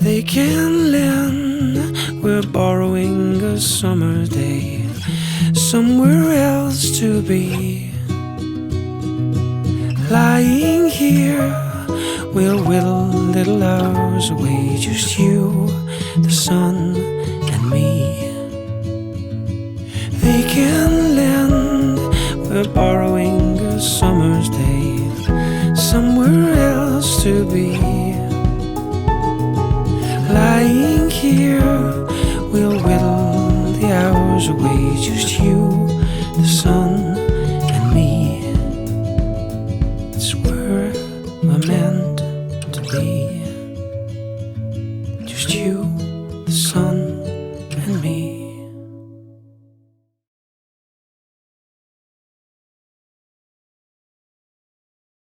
They can lend, we're borrowing a summer day, somewhere else to be. Lying here, we'll whittle little hours away, just you, the sun, and me. They can lend, we're borrowing a summer's day, somewhere else to be. Lying here, we'll whittle the hours away, just you, the sun,